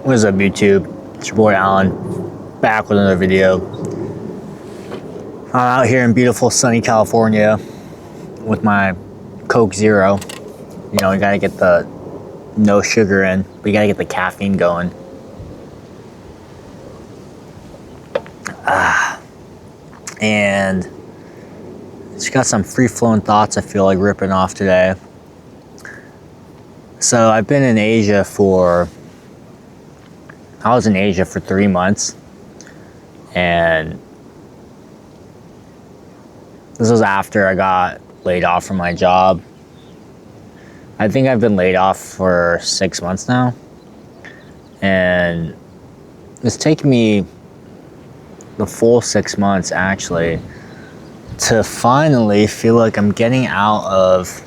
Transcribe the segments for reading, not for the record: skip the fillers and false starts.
What is up, YouTube? It's your boy Alan, back with another video. I'm out here in beautiful sunny California with my Coke Zero. You know, you gotta get the no sugar in, but you gotta get the caffeine going. And just got some free-flowing thoughts I feel like ripping off today. So I was in Asia for 3 months, and this was after I got laid off from my job. I think I've been laid off for 6 months now, and it's taken me the full 6 months actually to finally feel like I'm getting out of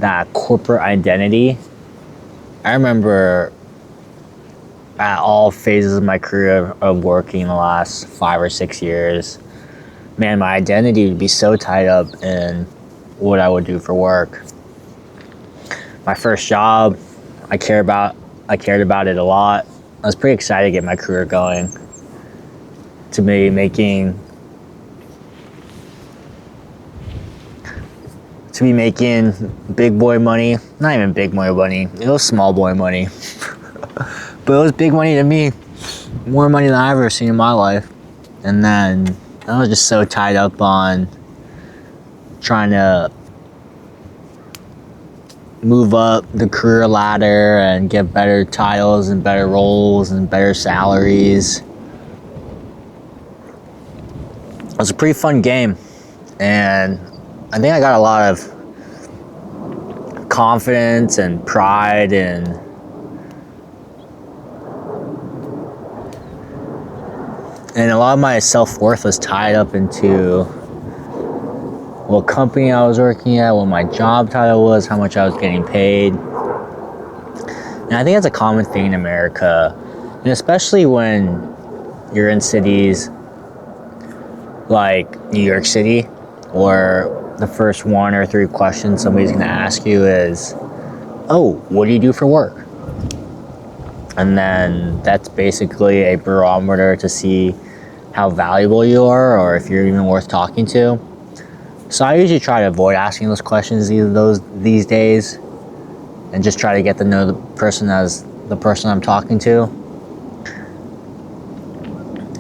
that corporate identity. I remember at all phases of my career of working the last 5 or 6 years, man, my identity would be so tied up in what I would do for work. My first job, I cared about it a lot. I was pretty excited to get my career going, to be making big boy money. Not even big boy money, it was small boy money. But it was big money to me, more money than I've ever seen in my life. And then I was just so tied up on trying to move up the career ladder and get better titles and better roles and better salaries. It was a pretty fun game, and I think I got a lot of confidence and pride, and a lot of my self-worth was tied up into what company I was working at, what my job title was, how much I was getting paid. And I think that's a common thing in America, and especially when you're in cities like New York City, where the first 1 or 3 questions somebody's going to ask you is, oh, what do you do for work? And then that's basically a barometer to see how valuable you are, or if you're even worth talking to. So I usually try to avoid asking those questions these days, and just try to get to know the person as the person I'm talking to.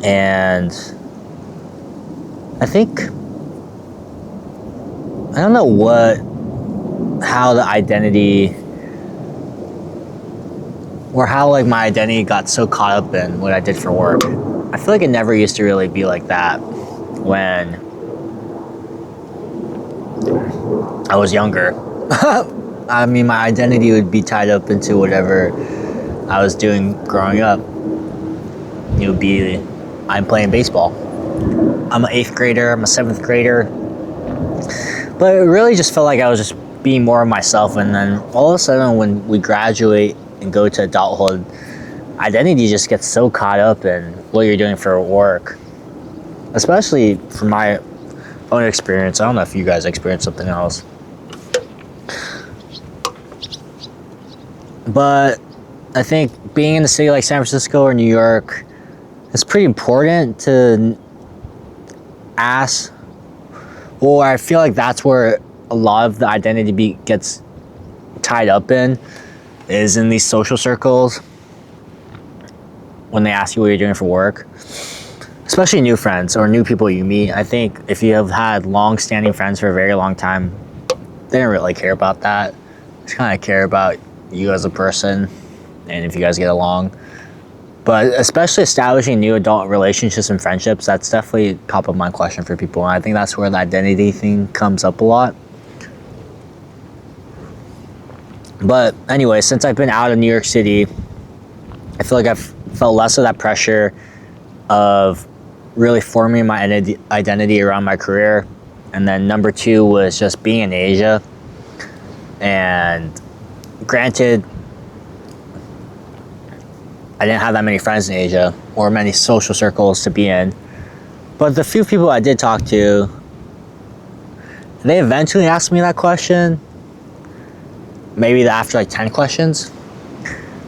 And I don't know how the identity, or how like my identity got so caught up in what I did for work. I feel like it never used to really be like that when I was younger. I mean, my identity would be tied up into whatever I was doing growing up. It would be, I'm playing baseball. I'm an 8th grader, I'm a 7th grader. But it really just felt like I was just being more of myself, and then all of a sudden when we graduate and go to adulthood, identity just gets so caught up in what you're doing for work. Especially from my own experience. I don't know if you guys experience something else. But I think being in a city like San Francisco or New York, it's pretty important to ask. Well, I feel like that's where a lot of the identity gets tied up in, is in these social circles when they ask you what you're doing for work. Especially new friends or new people you meet. I think if you have had long-standing friends for a very long time, they don't really care about that. They just kind of care about you as a person and if you guys get along. But especially establishing new adult relationships and friendships, that's definitely top of mind question for people. And I think that's where the identity thing comes up a lot. But anyway, since I've been out of New York City, I feel like I've felt less of that pressure of really forming my identity around my career. And then number 2 was just being in Asia. And granted, I didn't have that many friends in Asia or many social circles to be in. But the few people I did talk to, they eventually asked me that question. Maybe after like 10 questions.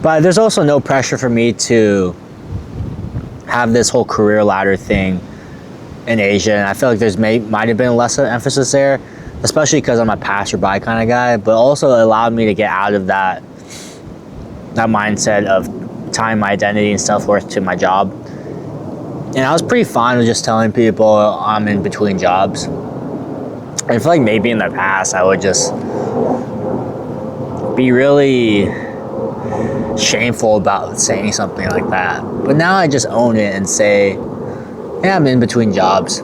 But there's also no pressure for me to have this whole career ladder thing in Asia, and I feel like might have been less of an emphasis there, especially because I'm a passerby kind of guy, but also it allowed me to get out of that mindset of tying my identity and self-worth to my job. And I was pretty fine with just telling people I'm in between jobs. I feel like maybe in the past I would just be really shameful about saying something like that. But now I just own it and say, yeah, I'm in between jobs.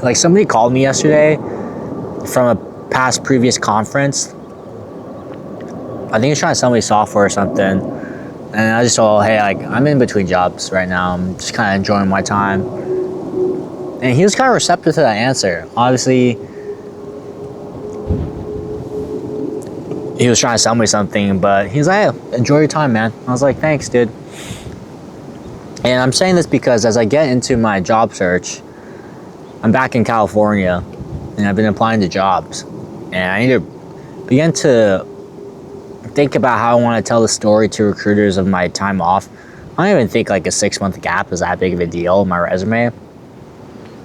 Like somebody called me yesterday from a previous conference. I think he was trying to sell me software or something. And I just told, hey, like I'm in between jobs right now. I'm just kind of enjoying my time. And he was kind of receptive to that answer. Obviously, he was trying to sell me something, but he was like, hey, enjoy your time, man. I was like, thanks, dude. And I'm saying this because as I get into my job search, I'm back in California and I've been applying to jobs. And I need to begin to think about how I want to tell the story to recruiters of my time off. I don't even think like a 6-month gap is that big of a deal in my resume.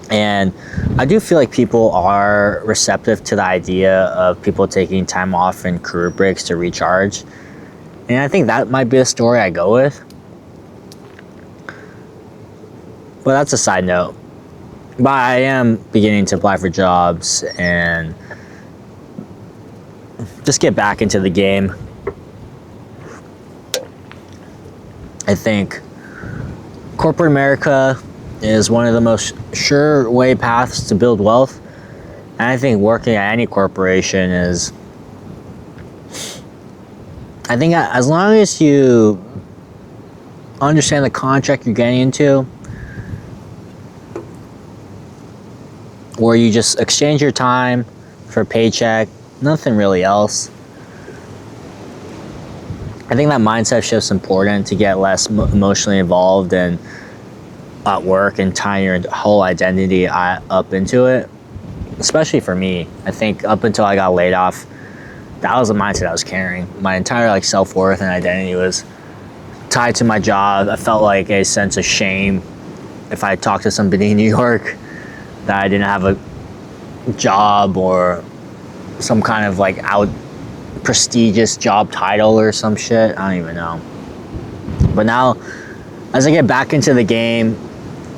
And I do feel like people are receptive to the idea of people taking time off and career breaks to recharge. And I think that might be the story I go with. But that's a side note. But I am beginning to apply for jobs and just get back into the game. I think corporate America is one of the most sure way paths to build wealth. And I think working at any corporation is, I think as long as you understand the contract you're getting into, where you just exchange your time for a paycheck, nothing really else. I think that mindset shift's important to get less emotionally involved and at work and tying your whole identity up into it. Especially for me, I think up until I got laid off, that was the mindset I was carrying. My entire like self-worth and identity was tied to my job. I felt like a sense of shame if I talked to somebody in New York that I didn't have a job or some kind of like prestigious job title or some shit. I don't even know. But now, as I get back into the game,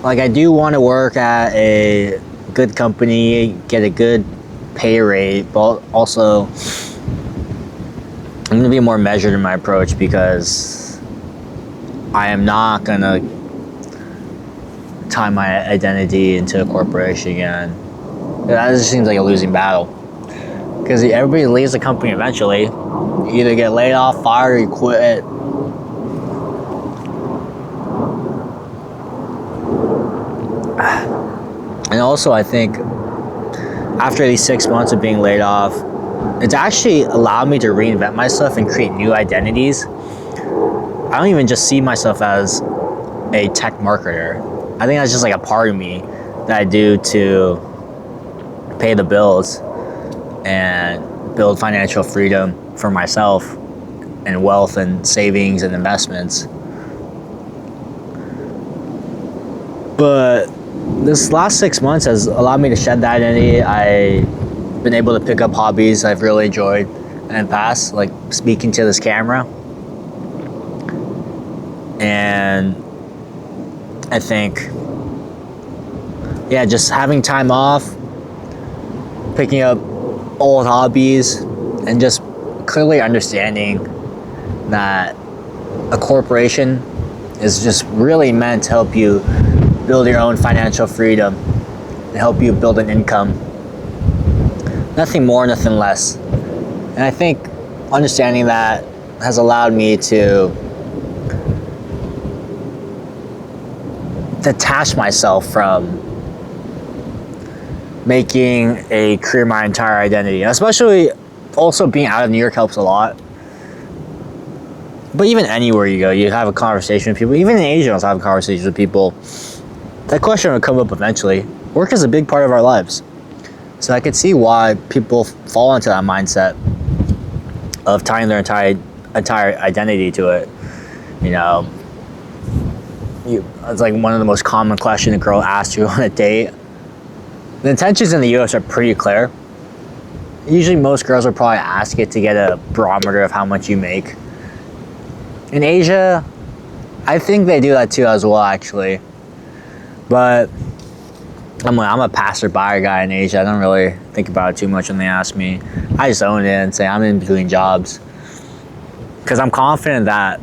like I do want to work at a good company, get a good pay rate, but also I'm going to be more measured in my approach because I am not going to tie my identity into a corporation again. That just seems like a losing battle. Because everybody leaves the company eventually. You either get laid off, fired, or you quit. And also, I think after these 6 months of being laid off, it's actually allowed me to reinvent myself and create new identities. I don't even just see myself as a tech marketer. I think that's just like a part of me that I do to pay the bills and build financial freedom for myself and wealth and savings and investments. But this last 6 months has allowed me to shed that identity. I've been able to pick up hobbies I've really enjoyed in the past, like speaking to this camera. And I think, yeah, just having time off, picking up old hobbies, and just clearly understanding that a corporation is just really meant to help you build your own financial freedom and help you build an income. Nothing more, nothing less. And I think understanding that has allowed me to detach myself from making a career my entire identity. Especially also being out of New York helps a lot. But even anywhere you go, you have a conversation with people. Even in Asia, I was having conversations with people. That question will come up eventually. Work is a big part of our lives. So I could see why people fall into that mindset of tying their entire identity to it. You know, it's like one of the most common questions a girl asks you on a date. The intentions in the US are pretty clear. Usually most girls will probably ask it to get a barometer of how much you make. In Asia, I think they do that too as well, actually. But I'm a passerby guy in Asia. I don't really think about it too much when they ask me. I just own it and say I'm in between jobs. Because I'm confident that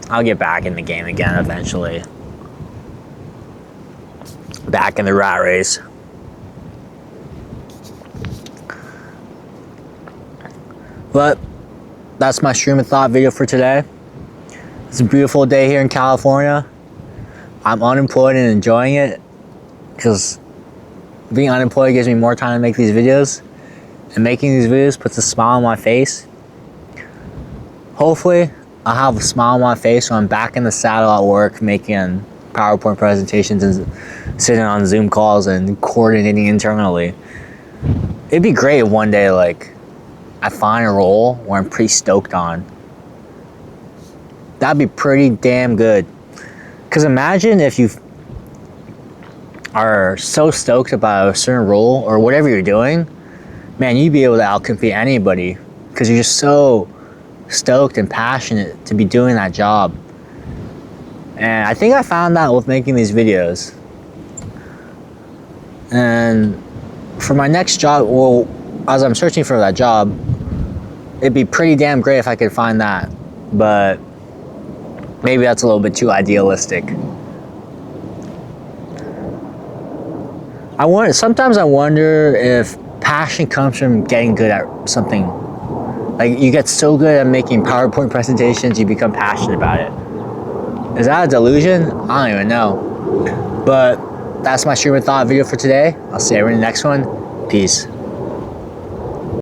I'll get back in the game again eventually. Back in the rat race. But that's my stream of thought video for today. It's a beautiful day here in California. I'm unemployed and enjoying it because being unemployed gives me more time to make these videos, and making these videos puts a smile on my face. Hopefully, I'll have a smile on my face when I'm back in the saddle at work making PowerPoint presentations and sitting on Zoom calls and coordinating internally. It'd be great if one day, like, I find a role where I'm pretty stoked on. That'd be pretty damn good. Because imagine if you are so stoked about a certain role or whatever you're doing, man, you'd be able to outcompete anybody because you're just so stoked and passionate to be doing that job. And I think I found that with making these videos. And for my next job, well, as I'm searching for that job, it'd be pretty damn great if I could find that. But maybe that's a little bit too idealistic. Sometimes I wonder if passion comes from getting good at something. Like, you get so good at making PowerPoint presentations, you become passionate about it. Is that a delusion? I don't even know. But that's my stream of thought video for today. I'll see you in the next one. Peace.